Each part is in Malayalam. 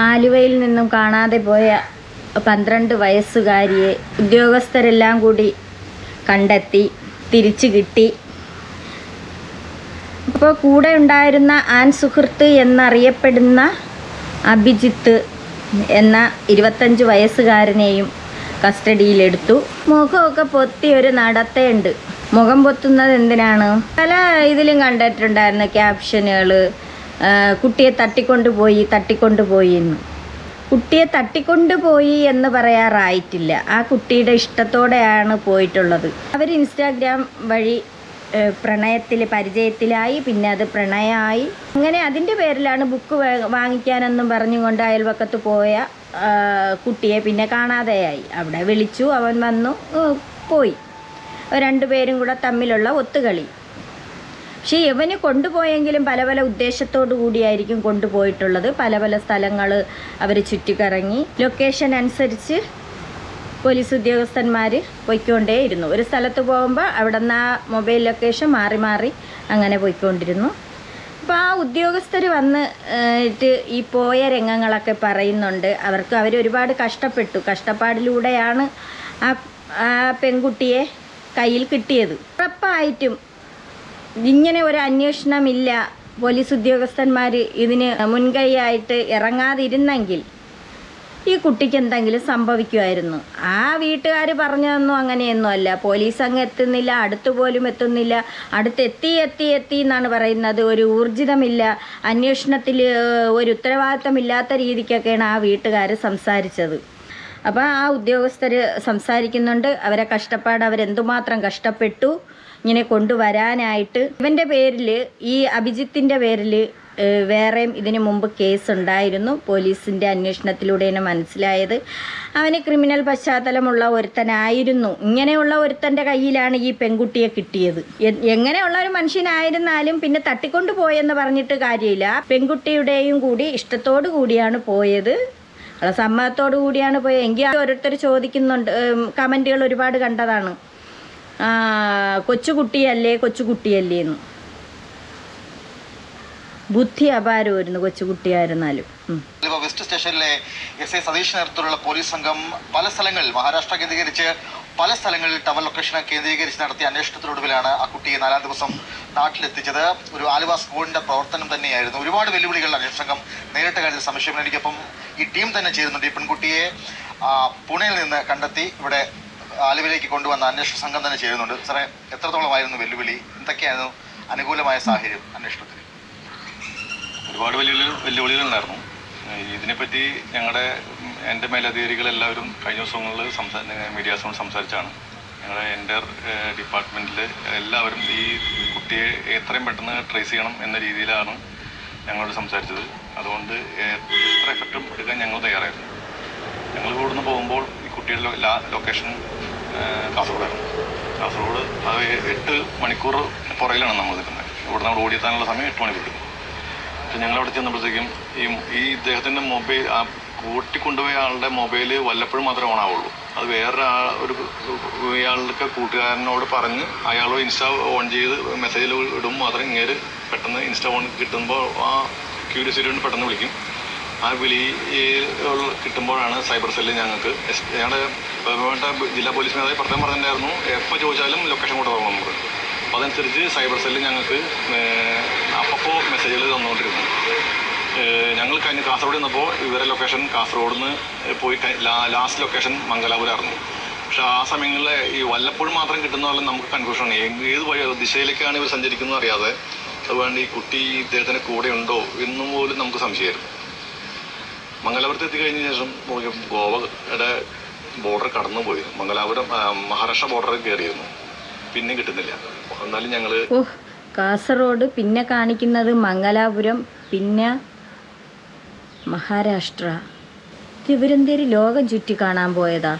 ആലുവയിൽ നിന്നും കാണാതെ പോയ 12 വയസ്സുകാരിയെ ഉദ്യോഗസ്ഥരെല്ലാം കൂടി കണ്ടെത്തി തിരിച്ചു കിട്ടി. അപ്പോൾ കൂടെ ഉണ്ടായിരുന്ന ആൺ സുഹൃത്ത് എന്നറിയപ്പെടുന്ന അഭിജിത്ത് എന്ന 25 വയസ്സുകാരനെയും കസ്റ്റഡിയിലെടുത്തു. മുഖമൊക്കെ പൊത്തി ഒരു നടത്തയുണ്ട്. മുഖം പൊത്തുന്നത് എന്തിനാണ്? പല ഇതിലും കണ്ടിട്ടുണ്ടായിരുന്നു ക്യാപ്ഷനുകൾ. കുട്ടിയെ തട്ടിക്കൊണ്ടുപോയി എന്ന്. കുട്ടിയെ തട്ടിക്കൊണ്ടുപോയി എന്ന് പറയാറായിട്ടില്ല. ആ കുട്ടിയുടെ ഇഷ്ടത്തോടെയാണ് പോയിട്ടുള്ളത്. അവർ ഇൻസ്റ്റാഗ്രാം വഴി പരിചയത്തിലായി, പിന്നെ അത് പ്രണയമായി. അങ്ങനെ അതിൻ്റെ പേരിലാണ് ബുക്ക് വാങ്ങിക്കാനെന്നും പറഞ്ഞുകൊണ്ട് അയൽവക്കത്ത് പോയ കുട്ടിയെ പിന്നെ കാണാതെയായി. അവിടെ വിളിച്ചു, അവൻ വന്നു, പോയി. രണ്ടുപേരും കൂടെ തമ്മിലുള്ള ഒത്തുകളി. പക്ഷേ ഇവന് കൊണ്ടുപോയെങ്കിലും പല പല ഉദ്ദേശത്തോടു കൂടിയായിരിക്കും കൊണ്ടുപോയിട്ടുള്ളത്. പല പല സ്ഥലങ്ങൾ അവർ ചുറ്റിക്കറങ്ങി. ലൊക്കേഷൻ അനുസരിച്ച് പോലീസ് ഉദ്യോഗസ്ഥന്മാർ പോയിക്കൊണ്ടേയിരുന്നു. ഒരു സ്ഥലത്ത് പോകുമ്പോൾ അവിടെ നിന്ന് ആ മൊബൈൽ ലൊക്കേഷൻ മാറി മാറി അങ്ങനെ പോയിക്കൊണ്ടിരുന്നു. അപ്പോൾ ആ ഉദ്യോഗസ്ഥർ വന്നിട്ട് ഈ പോയ രംഗങ്ങളൊക്കെ പറയുന്നുണ്ട്. അവർ ഒരുപാട് കഷ്ടപ്പാടിലൂടെയാണ് ആ പെൺകുട്ടിയെ കയ്യിൽ കിട്ടിയത്. ഉറപ്പായിട്ടും ഇങ്ങനെ ഒരു അന്വേഷണമില്ല, പോലീസ് ഉദ്യോഗസ്ഥന്മാർ ഇതിന് മുൻകൈയായിട്ട് ഇറങ്ങാതിരുന്നെങ്കിൽ ഈ കുട്ടിക്ക് എന്തെങ്കിലും സംഭവിക്കുമായിരുന്നു. ആ വീട്ടുകാർ പറഞ്ഞതൊന്നും അങ്ങനെയൊന്നും അല്ല. പോലീസ് അങ്ങ് എത്തുന്നില്ല, അടുത്ത് പോലും എത്തുന്നില്ല. എത്തി എന്നാണ് പറയുന്നത്. ഒരു ഊർജിതമില്ല, അന്വേഷണത്തിൽ ഒരു ഉത്തരവാദിത്തമില്ലാത്ത രീതിക്കൊക്കെയാണ് ആ വീട്ടുകാർ സംസാരിച്ചത്. അപ്പോൾ ആ ഉദ്യോഗസ്ഥർ സംസാരിക്കുന്നുണ്ട്. അവരെന്തുമാത്രം കഷ്ടപ്പെട്ടു ഇങ്ങനെ കൊണ്ടുവരാനായിട്ട്. ഇവൻ്റെ പേരിൽ, ഈ അഭിജിത്തിൻ്റെ പേരിൽ വേറെയും ഇതിനു മുമ്പ് കേസ് ഉണ്ടായിരുന്നു. പോലീസിൻ്റെ അന്വേഷണത്തിലൂടെ തന്നെ മനസ്സിലായത് അവന് ക്രിമിനൽ പശ്ചാത്തലമുള്ള ഒരുത്തനായിരുന്നു. ഇങ്ങനെയുള്ള ഒരുത്തൻ്റെ കയ്യിലാണ് ഈ പെൺകുട്ടിയെ കിട്ടിയത്. എങ്ങനെയുള്ള ഒരു മനുഷ്യനായിരുന്നാലും പിന്നെ തട്ടിക്കൊണ്ടുപോയെന്ന് പറഞ്ഞിട്ട് കാര്യമില്ല. പെൺകുട്ടിയുടെയും കൂടി ഇഷ്ടത്തോടു കൂടിയാണ് പോയത്, സമ്മതത്തോടു കൂടിയാണ് പോയത്. എങ്കിൽ ഓരോരുത്തർ ചോദിക്കുന്നുണ്ട്, കമൻറ്റുകൾ ഒരുപാട് കണ്ടതാണ്, കൊച്ചുകുട്ടിയല്ലേ എന്ന്. ബുദ്ധി അപാരമായിരുന്നു കൊച്ചുകുട്ടിയായിരുന്നാലും. വെസ്റ്റ് സ്റ്റേഷനിലെ SI സതീഷ് നേതൃത്വത്തിലുള്ള പോലീസ് സംഘം പല സ്ഥലങ്ങളിൽ, മഹാരാഷ്ട്ര കേന്ദ്രീകരിച്ച് പല സ്ഥലങ്ങളിൽ ടവർ ലൊക്കേഷനെ കേന്ദ്രീകരിച്ച് നടത്തിയ അന്വേഷണത്തിനൊടുവിലാണ് ആ കുട്ടിയെ 4-ാം ദിവസം നാട്ടിലെത്തിച്ചത്. ഒരു ആലുവ സ്കൂളിന്റെ പ്രവർത്തനം തന്നെയായിരുന്നു. ഒരുപാട് വെല്ലുവിളികൾ അന്വേഷണ സംഘം നേരിട്ട കാര്യത്തിൽ സംശയമില്ല. എനിക്കൊപ്പം ഈ ടീം തന്നെ ചേരുന്നുണ്ട്. ഈ പെൺകുട്ടിയെ പുണയിൽ നിന്ന് കണ്ടെത്തി ഇവിടെ ആലുവയിലേക്ക് കൊണ്ടുവന്ന അന്വേഷണ സംഘം തന്നെ ചേരുന്നുണ്ട്. സാറേ, എത്രത്തോളമായിരുന്നു വെല്ലുവിളി? എന്തൊക്കെയായിരുന്നു അനുകൂലമായ സാഹചര്യം അന്വേഷണത്തിൽ? ഒരുപാട് വെല്ലുവിളികളുണ്ടായിരുന്നു. ഇതിനെപ്പറ്റി എൻ്റെ മേലധികാരികളെല്ലാവരും കഴിഞ്ഞ ദിവസങ്ങളിൽ മീഡിയാസോട് സംസാരിച്ചാണ്. എൻ്റെ ഡിപ്പാർട്ട്മെൻറ്റിൽ എല്ലാവരും ഈ കുട്ടിയെ എത്രയും പെട്ടെന്ന് ട്രേസ് ചെയ്യണം എന്ന രീതിയിലാണ് ഞങ്ങളോട് സംസാരിച്ചത്. അതുകൊണ്ട് എത്ര എഫക്റ്റും എടുക്കാൻ ഞങ്ങൾ തയ്യാറായിരുന്നു. ഞങ്ങൾ ഇവിടുന്ന് പോകുമ്പോൾ ഈ കുട്ടിയുടെ ലൊക്കേഷൻ കാസർഗോഡായിരുന്നു. കാസർഗോഡ് അത് 8 മണിക്കൂർ പുറകിലാണ് നമ്മൾ നിൽക്കുന്നത്. ഇവിടുന്ന് അവിടെ ഓടിയെത്താനുള്ള സമയം 8 മണിക്കൂർ. പക്ഷെ ഞങ്ങളവിടെ ചെന്നപ്പോഴത്തേക്കും ഈ ഇദ്ദേഹത്തിൻ്റെ മൊബൈൽ, ആ കൂട്ടിക്കൊണ്ടുപോയ ആളുടെ മൊബൈൽ വല്ലപ്പോഴും മാത്രമേ ഓൺ ആവുള്ളൂ. അത് ഇയാളുടെ കൂട്ടുകാരനോട് പറഞ്ഞ് അയാൾ ഇൻസ്റ്റാ ഓൺ ചെയ്ത് മെസ്സേജിൽ ഇടും മാത്രം ഇങ്ങേര് പെട്ടെന്ന് ഇൻസ്റ്റാ ഓൺ കിട്ടുമ്പോൾ ആ ക്യൂരിയോസിറ്റി കൊണ്ട് പെട്ടെന്ന് വിളിക്കും. ആ വിളി കിട്ടുമ്പോഴാണ് സൈബർ സെല്ല് ഞങ്ങളുടെ ജില്ലാ പോലീസ് മേധാവി പ്രത്യേകം പറഞ്ഞിട്ടുണ്ടായിരുന്നു, എപ്പോൾ ചോദിച്ചാലും ലൊക്കേഷൻ കൂടെ തുടങ്ങും നമുക്ക്. അപ്പോൾ അതനുസരിച്ച് സൈബർ സെല്ല് ഞങ്ങൾക്ക് അപ്പോൾ മെസ്സേജുകൾ തന്നുകൊണ്ടിരുന്നു. ഞങ്ങൾ കഴിഞ്ഞ് കാസർഗോഡ് നിന്നപ്പോൾ ഇവരെ ലൊക്കേഷൻ കാസർഗോഡ് നിന്ന് പോയി ലാസ്റ്റ് ലൊക്കേഷൻ മംഗലാപുരമായിരുന്നു. പക്ഷെ ആ സമയങ്ങളിൽ ഈ വല്ലപ്പോഴും മാത്രം കിട്ടുന്ന പോലെ നമുക്ക് കൺഫ്യൂഷനാണ്. ഏത് ദിശയിലേക്കാണ് ഇവർ സഞ്ചരിക്കുന്നത് അറിയാതെ. അതുകൊണ്ട് ഈ കുട്ടി ഇദ്ദേഹത്തിൻ്റെ കൂടെ ഉണ്ടോ എന്നും പോലും നമുക്ക് സംശയമായിരുന്നു. മംഗലാപുരത്ത് എത്തിക്കഴിഞ്ഞ ശേഷം ഗോവയുടെ ബോർഡർ കടന്നു പോയി. മഹാരാഷ്ട്ര ബോർഡർ കയറിയിരുന്നു. പിന്നെ കിട്ടുന്നില്ല. എന്നാലും ഞങ്ങൾ കാസർഗോഡ്, പിന്നെ കാണിക്കുന്നത് മംഗലാപുരം, പിന്നെ മഹാരാഷ്ട്ര. ഇവരെന്തേലും ലോകം ചുറ്റി കാണാൻ പോയതാ.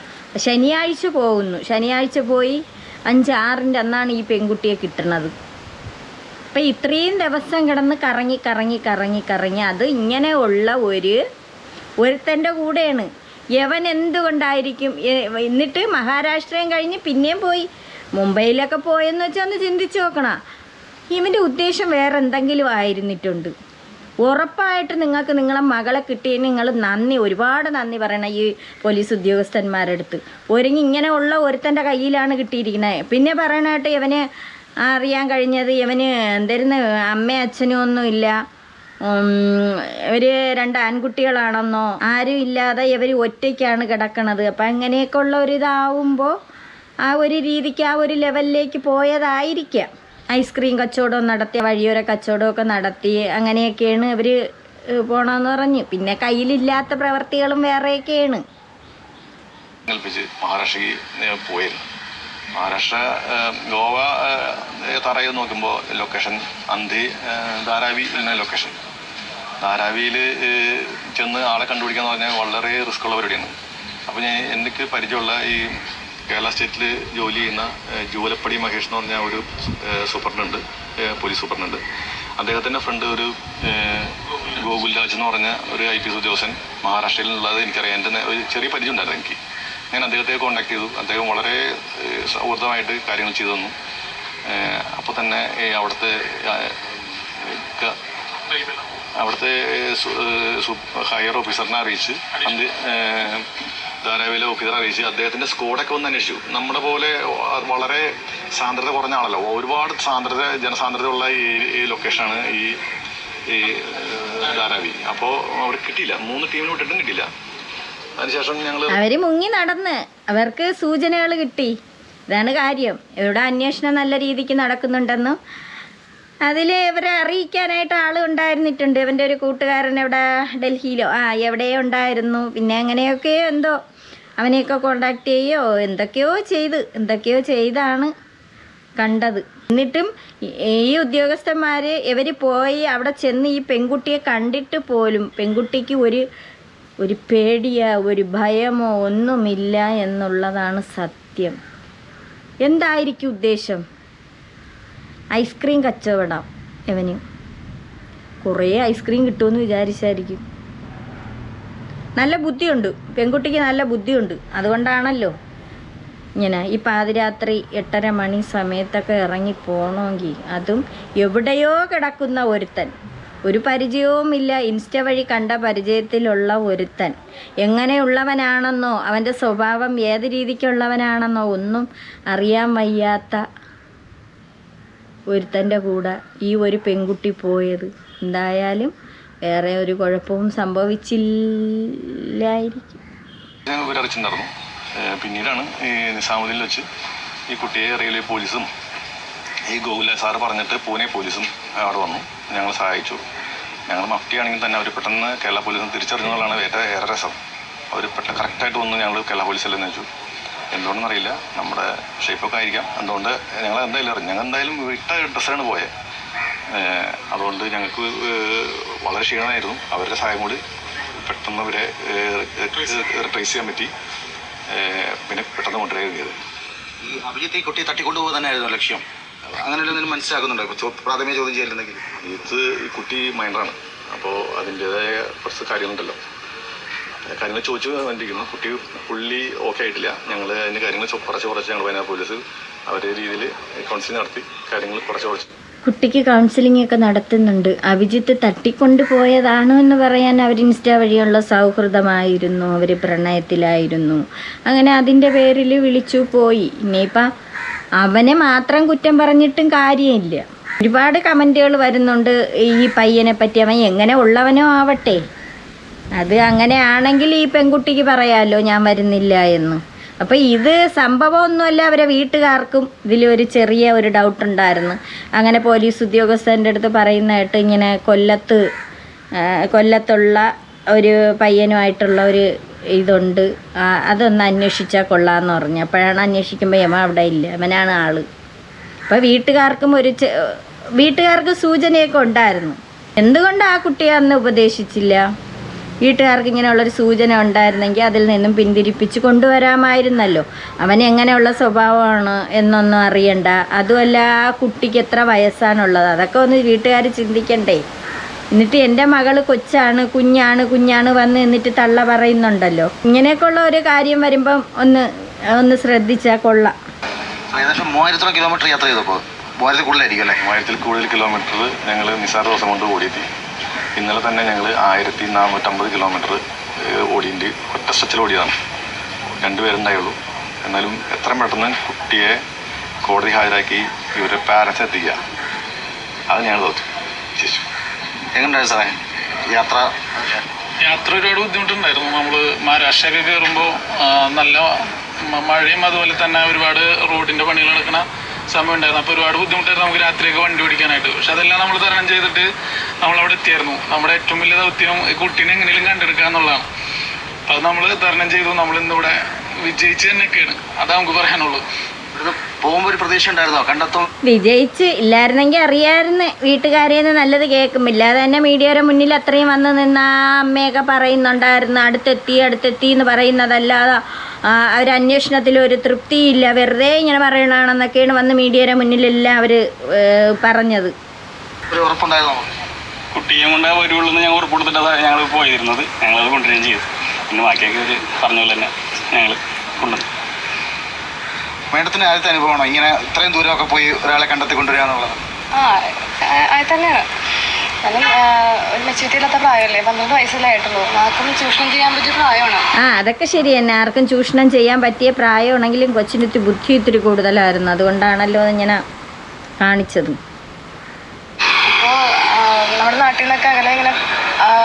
ശനിയാഴ്ച പോകുന്നു. ശനിയാഴ്ച പോയി 5-6 അന്നാണ് ഈ പെൺകുട്ടിയെ കിട്ടുന്നത്. അപ്പം ഇത്രയും ദിവസം കിടന്ന് കറങ്ങി അത് ഇങ്ങനെയുള്ള ഒരുത്തൻ്റെ കൂടെയാണ്. യവൻ എന്തുകൊണ്ടായിരിക്കും? എന്നിട്ട് മഹാരാഷ്ട്രയും കഴിഞ്ഞ് പിന്നെയും പോയി മുംബൈയിലൊക്കെ പോയെന്ന് വെച്ചാൽ ഒന്ന് ചിന്തിച്ച് നോക്കണം. ഇവൻ്റെ ഉദ്ദേശം വേറെ എന്തെങ്കിലും ആയിരുന്നിട്ടുണ്ട്. ഉറപ്പായിട്ട് നിങ്ങൾക്ക് നിങ്ങളെ മകളെ കിട്ടിയതിന് നിങ്ങൾ ഒരുപാട് നന്ദി പറയണം ഈ പോലീസ് ഉദ്യോഗസ്ഥന്മാരുടെ അടുത്ത്. ഇങ്ങനെയുള്ള ഒരുത്തൻ്റെ കയ്യിലാണ് കിട്ടിയിരിക്കുന്നത്. പിന്നെ പറയണായിട്ട് ഇവന് അറിയാൻ കഴിഞ്ഞത് ഇവന് എന്തായിരുന്നു അമ്മയും അച്ഛനും ഒന്നുമില്ല, ഇവർ 2 ആൺകുട്ടികളാണെന്നോ ആരും ഇല്ലാതെ ഇവർ ഒറ്റയ്ക്കാണ് കിടക്കണത്. അപ്പം അങ്ങനെയൊക്കെ ഉള്ള ഒരിതാവുമ്പോൾ ആ ഒരു രീതിക്ക് ആ ഒരു ലെവലിലേക്ക് പോയതായിരിക്കാം. ഐസ്ക്രീം കച്ചവടം നടത്തി, വഴിയോര കച്ചവടമൊക്കെ നടത്തി, അങ്ങനെയൊക്കെയാണ് ഇവർ പോകണമെന്ന് പറഞ്ഞു. പിന്നെ കയ്യിലില്ലാത്ത പ്രവർത്തികളും വേറെയൊക്കെയാണ്. മഹാരാഷ്ട്രയിൽ പോയിരുന്നു. മഹാരാഷ്ട്ര ഗോവ തറയിൽ നോക്കുമ്പോൾ ലൊക്കേഷൻ ധാരാവി എന്ന ലൊക്കേഷൻ. ധാരാവിയിൽ ചെന്ന് ആളെ കണ്ടുപിടിക്കാന്ന് പറഞ്ഞാൽ വളരെ റിസ്ക് ഉള്ള പരിപാടിയാണ്. അപ്പോൾ എനിക്ക് പരിചയമുള്ള ഈ കേരള സ്റ്റേറ്റിൽ ജോലി ചെയ്യുന്ന ജൂലപ്പടി മഹേഷ് എന്ന് പറഞ്ഞ ഒരു സൂപ്രണ്ട്, പോലീസ് സൂപ്രണ്ട്. അദ്ദേഹത്തിൻ്റെ ഫ്രണ്ട് ഒരു ഗോകുൽ രാജ് എന്ന് പറഞ്ഞ ഒരു IPS ഉദ്യോഗസ്ഥൻ മഹാരാഷ്ട്രയിലുള്ളത് എനിക്കറിയാം. എൻ്റെ ഒരു ചെറിയ പരിചയം ഉണ്ടായിരുന്നു എനിക്ക്. ഞാൻ അദ്ദേഹത്തെ കോൺടാക്ട് ചെയ്തു. അദ്ദേഹം വളരെ സൗഹൃദമായിട്ട് കാര്യങ്ങൾ ചെയ്തു തന്നു. അപ്പോൾ തന്നെ അവിടുത്തെ ഹയർ ഓഫീസറിനെ അറിയിച്ച്, ധാരാവിയിലെ ഓഫീസറെ അറിയിച്ച് അദ്ദേഹത്തിൻ്റെ സ്കോഡൊക്കെ ഒന്ന് അന്വേഷിച്ചു. നമ്മുടെ പോലെ വളരെ സാന്ദ്രത കുറഞ്ഞ ആളല്ലോ, ഒരുപാട് ജനസാന്ദ്രതയുള്ള ഈ ലൊക്കേഷനാണ് ഈ ധാരാവി. അപ്പോൾ അവർ കിട്ടിയില്ല, 3 ടീമിന് വിട്ടിട്ടും കിട്ടിയില്ല. അതിനുശേഷം അവർ മുങ്ങി നടന്ന് അവർക്ക് സൂചനകൾ കിട്ടി. ഇതാണ് കാര്യം. ഇവിടെ അന്വേഷണം നല്ല രീതിക്ക് നടക്കുന്നുണ്ടെന്നും അതിൽ ഇവരെ അറിയിക്കാനായിട്ട് ആളുണ്ടായിരുന്നിട്ടുണ്ട്. ഇവൻ്റെ ഒരു കൂട്ടുകാരൻ എവിടെ ഡൽഹിയിലോ എവിടെയോ ഉണ്ടായിരുന്നു. പിന്നെ അങ്ങനെയൊക്കെ എന്തോ അവനെയൊക്കെ കോണ്ടാക്ട് ചെയ്യോ എന്തൊക്കെയോ ചെയ്താണ് കണ്ടത്. എന്നിട്ടും ഈ ഉദ്യോഗസ്ഥന്മാർ ഇവർ പോയി അവിടെ ചെന്ന് ഈ പെൺകുട്ടിയെ കണ്ടിട്ട് പോലും പെൺകുട്ടിക്ക് ഒരു പേടിയോ ഒരു ഭയമോ ഒന്നുമില്ല എന്നുള്ളതാണ് സത്യം. എന്തായിരിക്കും ഉദ്ദേശം? ഐസ്ക്രീം കച്ചവടം. ഇവന് കുറേ ഐസ്ക്രീം കിട്ടുമെന്ന് വിചാരിച്ചായിരിക്കും. നല്ല ബുദ്ധിയുണ്ട് പെൺകുട്ടിക്ക്, നല്ല ബുദ്ധിയുണ്ട്. അതുകൊണ്ടാണല്ലോ ഇങ്ങനെ ഈ പാതിരാത്രി 8:30 മണി സമയത്തൊക്കെ ഇറങ്ങി പോകണമെങ്കിൽ, അതും എവിടെയോ കിടക്കുന്ന ഒരുത്തൻ, ഒരു പരിചയവുമില്ല, ഇൻസ്റ്റ വഴി കണ്ട പരിചയത്തിലുള്ള ഒരുത്തൻ എങ്ങനെയുള്ളവനാണെന്നോ അവൻ്റെ സ്വഭാവം ഏത് രീതിക്കുള്ളവനാണെന്നോ ഒന്നും അറിയാൻ വയ്യാത്ത ഒരുത്തൻ്റെ കൂടെ ഈ ഒരു പെൺകുട്ടി പോയത്. എന്തായാലും വേറെ ഒരു കുഴപ്പവും സംഭവിച്ചില്ലായിരിക്കും. വിവരറിച്ചിട്ടുണ്ടായിരുന്നു. പിന്നീടാണ് ഈ നിസാമുദ്ദീനിൽ വെച്ച് ഈ കുട്ടിയെ റെയിൽവേ പോലീസും ഈ ഗോകുല സാറ് പറഞ്ഞിട്ട് പൂനെ പോലീസും അവിടെ വന്നു, ഞങ്ങൾ സഹായിച്ചു. ഞങ്ങൾ മഫ്റ്റിയാണെങ്കിൽ തന്നെ അവർ പെട്ടെന്ന് കേരള പോലീസും തിരിച്ചറിഞ്ഞുള്ളതാണ് ഏറെ രസം. അവർ പെട്ടെന്ന് കറക്റ്റായിട്ട് വന്ന് ഞങ്ങൾ കേരള പോലീസല്ലെന്ന് വെച്ചു. എന്തുകൊണ്ടെന്നറിയില്ല, നമ്മുടെ ഷേപ്പൊക്കെ ആയിരിക്കാം. എന്തുകൊണ്ട് ഞങ്ങൾ എന്തായാലും അറിഞ്ഞു. ഞങ്ങൾ എന്തായാലും വിട്ട ഡ്രസ്സിലാണ് പോയത്. അതുകൊണ്ട് ഞങ്ങൾക്ക് വളരെ ക്ഷീണമായിരുന്നു. അവരുടെ സഹായം കൂടി പെട്ടെന്ന് അവരെ ട്രേസ് ചെയ്യാൻ പറ്റി. പിന്നെ പെട്ടെന്ന് കൊണ്ടുവരിക ചെയ്തത്. ഈ അഭിജിത്ത് ഈ കുട്ടിയെ തട്ടിക്കൊണ്ടുപോകാൻ തന്നെയായിരുന്നു ലക്ഷ്യം. അങ്ങനെയുള്ള എന്തെങ്കിലും മനസ്സിലാക്കുന്നുണ്ടോ പ്രാഥമിക ചോദ്യം ചെയ്യലുണ്ടെങ്കിൽ? ഇത് ഈ കുട്ടി മൈനറാണ്. അപ്പോൾ അതിൻ്റെതായ കുറച്ച് കാര്യങ്ങളുണ്ടല്ലോ, കാര്യങ്ങൾ ചോദിച്ചു വന്നിരിക്കുന്നു. കുട്ടി പുള്ളി ഓക്കെ ആയിട്ടില്ല. ഞങ്ങൾ അതിൻ്റെ കാര്യങ്ങൾ കുറച്ച് ഞങ്ങൾ വയനാട് പോലീസ് അവരുടെ രീതിയിൽ കൗൺസിലിംഗ് നടത്തി കാര്യങ്ങൾ കുറച്ച് കുട്ടിക്ക് കൗൺസിലിംഗ് ഒക്കെ നടത്തുന്നുണ്ട്. അഭിജിത്ത് തട്ടിക്കൊണ്ടുപോയതാണോ എന്ന് പറയാൻ അവർ ഇൻസ്റ്റ വഴിയുള്ള സൗഹൃദമായിരുന്നു, അവർ പ്രണയത്തിലായിരുന്നു. അങ്ങനെ അതിൻ്റെ പേരിൽ വിളിച്ചു പോയി. ഇനിയിപ്പം അവനെ മാത്രം കുറ്റം പറഞ്ഞിട്ടും കാര്യമില്ല. ഒരുപാട് കമൻറ്റുകൾ വരുന്നുണ്ട് ഈ പയ്യനെ പറ്റി. അവൻ എങ്ങനെ ഉള്ളവനോ ആവട്ടെ, അത് അങ്ങനെയാണെങ്കിൽ ഈ പെൺകുട്ടിക്ക് പറയാമല്ലോ ഞാൻ വരുന്നില്ല എന്ന്. അപ്പോൾ ഇത് സംഭവമൊന്നുമല്ല. അവരെ വീട്ടുകാർക്കും ഇതിലൊരു ചെറിയ ഒരു ഡൗട്ട് ഉണ്ടായിരുന്നു. അങ്ങനെ പോലീസ് ഉദ്യോഗസ്ഥൻ്റെ അടുത്ത് പറയുന്നതായിട്ട് ഇങ്ങനെ കൊല്ലത്തുള്ള ഒരു പയ്യനുമായിട്ടുള്ള ഒരു ഇതുണ്ട്, അതൊന്ന് അന്വേഷിച്ചാൽ കൊള്ളാമെന്ന് പറഞ്ഞു. അപ്പോഴാണ് അന്വേഷിക്കുമ്പോൾ യമ അവിടെ ഇല്ല, അവനാണ് ആള്. അപ്പോൾ വീട്ടുകാർക്ക് സൂചനയൊക്കെ ഉണ്ടായിരുന്നു. എന്തുകൊണ്ട് ആ കുട്ടിയെ അന്ന് ഉപദേശിച്ചില്ല? വീട്ടുകാർക്ക് ഇങ്ങനെയുള്ളൊരു സൂചന ഉണ്ടായിരുന്നെങ്കിൽ അതിൽ നിന്നും പിന്തിരിപ്പിച്ച് കൊണ്ടുവരാമായിരുന്നല്ലോ. അവൻ എങ്ങനെയുള്ള സ്വഭാവമാണ് എന്നൊന്നും അറിയണ്ട. അതുമല്ല ആ കുട്ടിക്ക് എത്ര വയസ്സാണുള്ളത്, അതൊക്കെ ഒന്ന് വീട്ടുകാർ ചിന്തിക്കണ്ടേ. എന്നിട്ട് എൻ്റെ മകള് കുഞ്ഞാണ് വന്ന് എന്നിട്ട് തള്ള പറയുന്നുണ്ടല്ലോ. ഇങ്ങനെയൊക്കെയുള്ള ഒരു കാര്യം വരുമ്പം ഒന്ന് ശ്രദ്ധിച്ചാൽ കൊള്ളാം. ഏകദേശം 3000 കിലോമീറ്റർ യാത്ര ചെയ്തപ്പോൾ 3000 കൂടുതലായിരിക്കും അല്ലേ? 3000 കൂടുതൽ കിലോമീറ്റർ ഞങ്ങൾ നിസാര ദിവസം കൊണ്ട് ഓടിയെത്തി. ഇന്നലെ തന്നെ ഞങ്ങൾ 1450 കിലോമീറ്റർ ഓടിയിട്ട് ഒറ്റ സ്ട്രെച്ചിൽ ഓടിയതാണ്. 2 പേരുണ്ടായുള്ളൂ. എന്നാലും എത്രയും പെട്ടെന്ന് കുട്ടിയെ കോടതി ഹാജരാക്കി ഇവരുടെ പാരൻസ് എത്തിക്കുക, അത് ഞങ്ങൾ തോറ്റു. എങ്ങനെയുണ്ടായിരുന്നു സാറേ യാത്ര? ഒരുപാട് ബുദ്ധിമുട്ടുണ്ടായിരുന്നു. നമ്മൾ മഹാരാഷ്ട്രയൊക്കെ കയറുമ്പോൾ നല്ല മഴയും അതുപോലെ തന്നെ ഒരുപാട് റോഡിൻ്റെ പണികൾ നടക്കുന്ന സമയം ഉണ്ടായിരുന്നു. അപ്പോൾ ഒരുപാട് ബുദ്ധിമുട്ടായിരുന്നു നമുക്ക് രാത്രിയൊക്കെ വണ്ടി ഓടിക്കാനായിട്ട്. പക്ഷെ അതെല്ലാം നമ്മൾ തരണം ചെയ്തിട്ട് നമ്മളവിടെ എത്തിയായിരുന്നു. നമ്മുടെ ഏറ്റവും വലിയ ദൗത്യം ഈ കുട്ടീനെ എങ്ങനെയും കണ്ടെടുക്കുക എന്നുള്ളതാണ്. അത് നമ്മൾ തരണം ചെയ്തു. നമ്മളിന്നിവിടെ വിജയിച്ച് തന്നെയൊക്കെയാണ്. അതാ നമുക്ക് പറയാനുള്ളൂ. പോകുമ്പോൾ ഒരു പ്രതീക്ഷ ഉണ്ടായിരുന്നോ കണ്ടെത്തും? വിജയിച്ച് ഇല്ലായിരുന്നെങ്കിൽ അറിയാമായിരുന്നു. വീട്ടുകാരെന്ന് നല്ലത് കേൾക്കും. ഇല്ലാതെ തന്നെ മീഡിയയുടെ മുന്നിൽ അത്രയും വന്ന് നിന്ന് ആ അമ്മയൊക്കെ പറയുന്നുണ്ടായിരുന്നു അടുത്തെത്തി എന്ന് പറയുന്നതല്ലാതെ അവരന്വേഷണത്തിൽ ഒരു തൃപ്തിയില്ല, വെറുതെ ഇങ്ങനെ പറയണമെന്നൊക്കെയാണ് വന്ന് മീഡിയയുടെ മുന്നിലെല്ലാം അവർ പറഞ്ഞത്. ഒരു ഉറപ്പുണ്ടായിരുന്നോ കുട്ടിയെ കൊണ്ട് വരുള്ളൂ എന്ന് ഞങ്ങൾ ഉറപ്പ് കൊടുത്തിട്ടാണ് ഞങ്ങൾ പോയിരുന്നത്. ഞങ്ങളത് കൊണ്ടുവരികയും ചെയ്തു. പിന്നെ ബാക്കിയൊക്കെ ഒരു പറഞ്ഞ പോലെ തന്നെ ഞങ്ങൾ കൊണ്ടുവന്നു. മേഡത്തിന് ആദ്യത്തെ അനുഭവമാണോ ഇങ്ങനെ ഇത്രയും ദൂരമൊക്കെ പോയി ഒരാളെ കണ്ടെത്തി കൊണ്ടുവരിക എന്നുള്ളത്? അത് തന്നെയാണ്. കാരണം ഒരു മെച്ചൂരിറ്റി ഇല്ലാത്ത പ്രായമല്ലേ, 12 വയസ്സല്ലേ ആയിട്ടുള്ളൂ. ആർക്കും ചൂഷണം ചെയ്യാൻ പറ്റിയ പ്രായമാണ്. അതൊക്കെ ശരി തന്നെ. ആർക്കും ചൂഷണം ചെയ്യാൻ പറ്റിയ പ്രായമാണെങ്കിലും കൊച്ചിന് ബുദ്ധി ഇത്തിരി കൂടുതലായിരുന്നു. അതുകൊണ്ടാണല്ലോ ഇങ്ങനെ കാണിച്ചത്. അപ്പോൾ നമ്മുടെ നാട്ടിൽ നിന്നൊക്കെ അകലെ ഇങ്ങനെ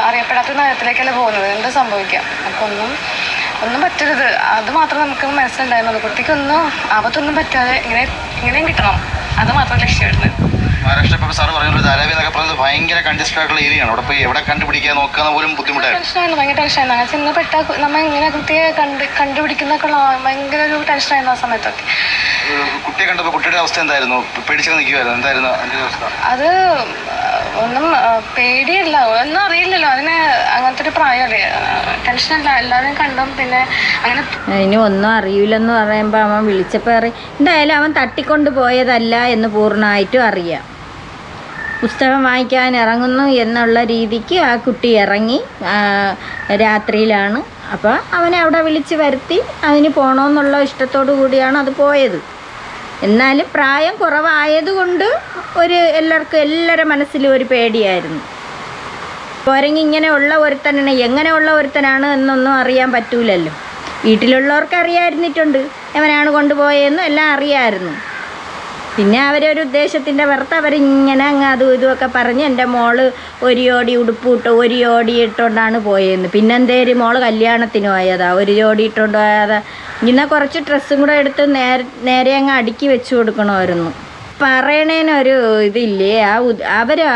അറിയപ്പെടാത്ത നഗരത്തിലേക്കല്ലേ പോകുന്നത്. എന്ത് സംഭവിക്കാം. അപ്പോൾ ഒന്നും പറ്റരുത്, അത് മാത്രം നമുക്ക് മനസ്സിലുണ്ടായിരുന്നത്. കുട്ടിക്കൊന്നും ആപത്തൊന്നും പറ്റാതെ ഇങ്ങനെയും കിട്ടണം, അത് മാത്രം ലക്ഷ്യമായിരുന്നു. മഹാരാഷ്ട്ര ഇപ്പോൾ സാറ് പറയുന്നത് ധാരാവി എന്നൊക്കെ പറയുന്നത് ഭയങ്കര കൺജസ്റ്റഡ് ആയിട്ടുള്ള ഏരിയയാണ്. അവിടെ പോയി എവിടെ കണ്ടുപിടിക്കാൻ നോക്കുക പോലും ബുദ്ധിമുട്ടായിരുന്നു. ടെൻഷനായിരുന്നു, ഭയങ്കര ടെൻഷനായിരുന്നു. അങ്ങനെ ചെന്ന് പെട്ടാൽ നമ്മൾ ഇങ്ങനെ കുട്ടിയെ കണ്ടുപിടിക്കുന്നൊക്കെ ഭയങ്കര ഒരു ടെൻഷനായിരുന്നു ആ സമയത്തൊക്കെ. കുട്ടിയെ കണ്ടപ്പോൾ കുട്ടിയുടെ അവസ്ഥ എന്തായിരുന്നു? പേടിച്ചൊക്കെ നിൽക്കുമായിരുന്നു? എന്തായിരുന്നു അതിൻ്റെ അവസ്ഥ? അത് ഒന്നും പേടിയല്ല, ഒന്നും അറിയില്ലല്ലോ. അതിന് അങ്ങനത്തെ ഒരു പ്രായമല്ലേ, ടെൻഷനല്ല. എല്ലാവരും കണ്ടും പിന്നെ അങ്ങനെ ഇനി ഒന്നും അറിയില്ലെന്ന് പറയുമ്പോൾ അവൻ വിളിച്ചപ്പോൾ എന്തായാലും അവൻ തട്ടിക്കൊണ്ട് പോയതല്ല എന്ന് പൂർണ്ണമായിട്ടും അറിയാം. പുസ്തകം വായിക്കാൻ ഇറങ്ങുന്നു എന്നുള്ള രീതിക്ക് ആ കുട്ടി ഇറങ്ങി രാത്രിയിലാണ്. അപ്പോൾ അവനെ അവിടെ വിളിച്ച് വരുത്തി അതിന് പോകണമെന്നുള്ള ഇഷ്ടത്തോടു കൂടിയാണ് അത് പോയത്. എന്നാലും പ്രായം കുറവായതുകൊണ്ട് എല്ലാവരുടെ മനസ്സിലും ഒരു പേടിയായിരുന്നു. പോരെങ്കിൽ ഇങ്ങനെയുള്ള ഒരുത്തനാണ്, എങ്ങനെയുള്ള ഒരുത്തനാണ് എന്നൊന്നും അറിയാൻ പറ്റൂലല്ലോ. വീട്ടിലുള്ളവർക്ക് അറിയാമായിരുന്നിട്ടുണ്ട് എവനാണ് കൊണ്ടുപോയതെന്നും എല്ലാം അറിയാമായിരുന്നു. പിന്നെ അവരൊരു ഉദ്ദേശത്തിൻ്റെ പുറത്ത് അവരിങ്ങനെ അങ്ങ് അതും ഇതുമൊക്കെ പറഞ്ഞ് എൻ്റെ മോള് ഒരു ജോഡി ഉടുപ്പിട്ട് ഒരു ജോഡി ഇട്ടുകൊണ്ടാണ് പോയതെന്ന്. പിന്നെന്തേലും മോള് കല്യാണത്തിന് പോയതാ, ഒരു ജോഡി ഇട്ടുകൊണ്ട് പോയതാ. ഇങ്ങനെ കുറച്ച് ഡ്രസ്സും കൂടെ എടുത്ത് നേരെ അങ്ങ് അടുക്കി വെച്ച് കൊടുക്കണമായിരുന്നു. പറയണേനൊരു ഇതില്ലേ,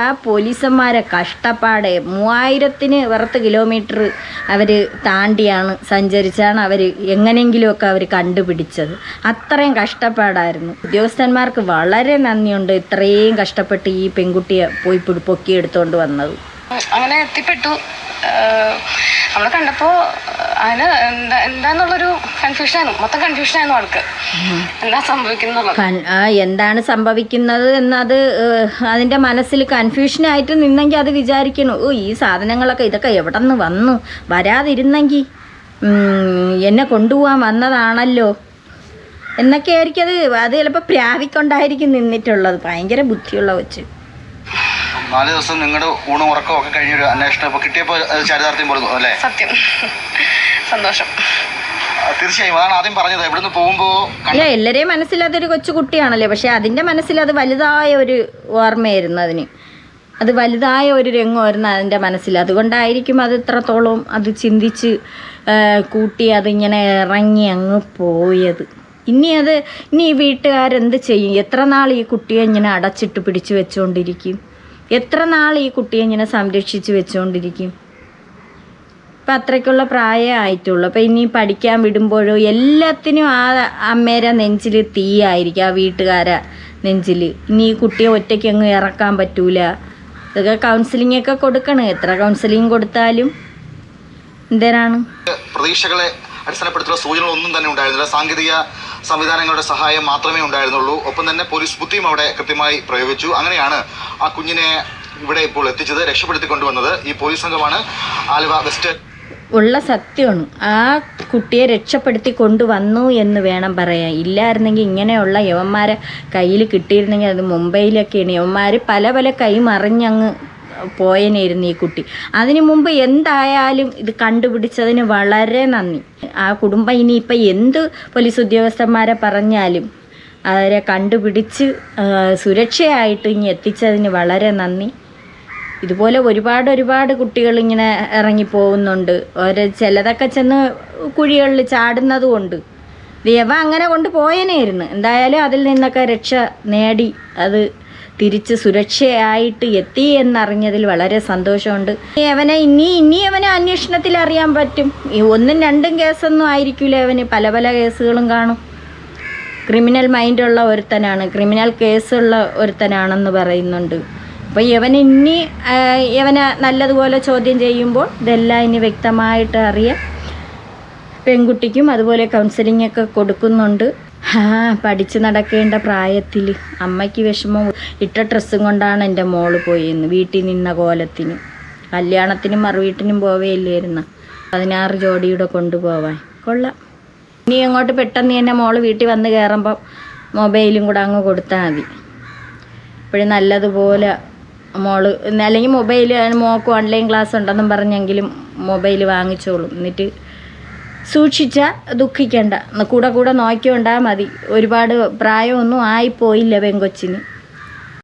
ആ പോലീസന്മാരെ കഷ്ടപ്പാടെ 3000 കിലോമീറ്റർ അവർ താണ്ടിയാണ് സഞ്ചരിച്ചാണ് അവർ എങ്ങനെയെങ്കിലുമൊക്കെ അവർ കണ്ടുപിടിച്ചത്. അത്രയും കഷ്ടപ്പാടായിരുന്നു. ഉദ്യോഗസ്ഥന്മാർക്ക് വളരെ നന്ദിയുണ്ട് ഇത്രയും കഷ്ടപ്പെട്ട് ഈ പെൺകുട്ടിയെ പോയി പൊക്കിയെടുത്തുകൊണ്ട് വന്നത്. അങ്ങനെ എത്തിപ്പെട്ടു. നമ്മൾ കണ്ടപ്പോൾ അതിന് എന്താന്നുള്ളൊരു കൺഫ്യൂഷനായിരുന്നു. മൊത്തം കൺഫ്യൂഷനായിരുന്നു ആൾക്ക്, എന്താ സംഭവിക്കുന്നുള്ളത്. എന്താണ് സംഭവിക്കുന്നത് എന്നത് അതിൻ്റെ മനസ്സിൽ കൺഫ്യൂഷനായിട്ട് നിന്നെങ്കിൽ അത് വിചാരിക്കണു, ഈ സാധനങ്ങളൊക്കെ ഇതൊക്കെ എവിടെ നിന്ന് വന്നു, വരാതിരുന്നെങ്കിൽ എന്നെ കൊണ്ടുപോകാൻ വന്നതാണല്ലോ എന്നൊക്കെ ആയിരിക്കും. അത് ചിലപ്പോൾ പ്രാവിക്കൊണ്ടായിരിക്കും നിന്നിട്ടുള്ളത്. ഭയങ്കര ബുദ്ധിയുള്ള വെച്ച്. 4 ദിവസം നിങ്ങളുടെ ഊണും ഉറക്കവും ഒക്കെ കഴിഞ്ഞൊരു അന്വേഷണം ഇപ്പോൾ കിട്ടിയപ്പോൾ ചരിതാർത്ഥ്യം പറഞ്ഞു അല്ലേ? സത്യം, സന്തോഷം. തീർച്ചയായും അതാണ് ആദ്യം പറഞ്ഞത്. ഇവിടുന്ന് പോകുമ്പോൾ അല്ല, എല്ലാവരെയും മനസ്സിൽ അതൊരു കൊച്ചു കുട്ടിയാണല്ലോ. പക്ഷെ അതിൻ്റെ മനസ്സിൽ അത് വലുതായ ഒരു ഓർമ്മയായിരുന്നു. അത് വലുതായ ഒരു രംഗമായിരുന്നു അതിൻ്റെ മനസ്സിൽ. അതുകൊണ്ടായിരിക്കും അത് ഇത്രത്തോളം അത് ചിന്തിച്ച് കൂട്ടി അതിങ്ങനെ ഇറങ്ങി അങ്ങ് പോയത്. ഇനി ഈ വീട്ടുകാരെന്ത് ചെയ്യും? എത്ര നാൾ ഈ കുട്ടിയെ ഇങ്ങനെ അടച്ചിട്ട് പിടിച്ചു വെച്ചുകൊണ്ടിരിക്കും? എത്ര നാൾ ഈ കുട്ടിയെ ഇങ്ങനെ സംരക്ഷിച്ച് വെച്ചുകൊണ്ടിരിക്കും? ഇപ്പം അത്രയ്ക്കുള്ള പ്രായമായിട്ടുള്ളൂ. അപ്പം ഇനി പഠിക്കാൻ വിടുമ്പോഴോ എല്ലാത്തിനും ആ അമ്മേരെ നെഞ്ചിൽ തീയായിരിക്കും, ആ വീട്ടുകാരെ നെഞ്ചിൽ. ഇനി ഈ കുട്ടിയെ ഒറ്റയ്ക്ക് അങ്ങ് ഇറക്കാൻ പറ്റൂല. ഇതൊക്കെ കൗൺസിലിംഗ് ഒക്കെ കൊടുക്കണം. എത്ര കൗൺസിലിംഗ് കൊടുത്താലും എന്തേരാണ്. പ്രതീക്ഷകളെ അടിസ്ഥാനപ്പെടുത്തിയുള്ള സൂചനകളൊന്നും തന്നെ ഉണ്ടായിരുന്നില്ല. സാങ്കേതിക സംവിധാനങ്ങളുടെ സഹായം മാത്രമേ ഉണ്ടായിരുന്നുള്ളൂ. ഒപ്പം തന്നെ പോലീസ് ബുദ്ധിയും അവിടെ കൃത്യമായി പ്രയോഗിച്ചു. അങ്ങനെയാണ് ആ കുഞ്ഞിനെ ഇവിടെ ഇപ്പോൾ എത്തിച്ചത്, രക്ഷപ്പെടുത്തിക്കൊണ്ടുവന്നത് ഈ പോലീസ് സംഘമാണ്. ആലുവ വെസ്റ്റ് ഉള്ള സത്യമാണ്. ആ കുട്ടിയെ രക്ഷപ്പെടുത്തി കൊണ്ടുവന്നു എന്ന് വേണം പറയാൻ. ഇല്ലായിരുന്നെങ്കിൽ ഇങ്ങനെയുള്ള യവന്മാരെ കയ്യിൽ കിട്ടിയിരുന്നെങ്കിൽ അത് മുംബൈയിലൊക്കെയാണ്. യവന്മാർ പല കൈ മറിഞ്ഞങ്ങ് പോയനായിരുന്നു ഈ കുട്ടി. അതിനു മുമ്പ് എന്തായാലും ഇത് കണ്ടുപിടിച്ചതിന് വളരെ നന്ദി. ആ കുടുംബം ഇനിയിപ്പോൾ എന്ത് പോലീസ് ഉദ്യോഗസ്ഥന്മാരെ പറഞ്ഞാലും അവരെ കണ്ടുപിടിച്ച് സുരക്ഷയായിട്ട് ഇനി എത്തിച്ചതിന് വളരെ നന്ദി. ഇതുപോലെ ഒരുപാട് കുട്ടികളിങ്ങനെ ഇറങ്ങിപ്പോകുന്നുണ്ട്. ചിലതൊക്കെ ചെന്ന് കുഴികളിൽ ചാടുന്നത് കൊണ്ട് ദേവ അങ്ങനെ കൊണ്ട് പോയനായിരുന്നു. എന്തായാലും അതിൽ നിന്നൊക്കെ രക്ഷ നേടി അത് തിരിച്ച് സുരക്ഷയായിട്ട് എത്തി എന്നറിഞ്ഞതിൽ വളരെ സന്തോഷമുണ്ട്. ഇനി അവനെ അന്വേഷണത്തിൽ അറിയാൻ പറ്റും. ഈ 1ഉം 2ഉം കേസൊന്നും ആയിരിക്കില്ല, അവന് പല കേസുകളും കാണും. ക്രിമിനൽ മൈൻഡുള്ള ഒരുത്തനാണ്, ക്രിമിനൽ കേസുള്ള ഒരുത്തനാണെന്ന് പറയുന്നുണ്ട്. അപ്പോൾ ഇവനെ നല്ലതുപോലെ ചോദ്യം ചെയ്യുമ്പോൾ ഇതെല്ലാം ഇനി വ്യക്തമായിട്ട് അറിയാം. പെൺകുട്ടിക്കും അതുപോലെ കൗൺസിലിംഗ് ഒക്കെ കൊടുക്കുന്നുണ്ട്. പഠിച്ച് നടക്കേണ്ട പ്രായത്തിൽ അമ്മയ്ക്ക് വിഷമം. ഇട്ട ഡ്രസ്സും കൊണ്ടാണ് എൻ്റെ മോള് പോയെന്ന്, വീട്ടിൽ നിന്ന കോലത്തിന്. കല്യാണത്തിനും മറുവീട്ടിനും പോവേയില്ലായിരുന്നു. 16 ജോഡിയുടെ കൊണ്ടുപോവാൻ കൊള്ളാം. ഇനി അങ്ങോട്ട് പെട്ടെന്ന് തന്നെ മോള് വീട്ടിൽ വന്ന് കയറുമ്പം മൊബൈലും കൂടെ അങ്ങ് കൊടുത്താൽ മതി. ഇപ്പോഴും നല്ലതുപോലെ മോള് അല്ലെങ്കിൽ മൊബൈൽ മോക്ക് ഓൺലൈൻ ക്ലാസ് ഉണ്ടെന്നും പറഞ്ഞെങ്കിലും മൊബൈൽ വാങ്ങിച്ചോളും. എന്നിട്ട് സൂക്ഷിച്ചാൽ ദുഃഖിക്കണ്ട, കൂടെ നോക്കിക്കൊണ്ടാൽ മതി. ഒരുപാട് പ്രായമൊന്നും ആയിപ്പോയില്ല പെങ്കൊച്ചിന്.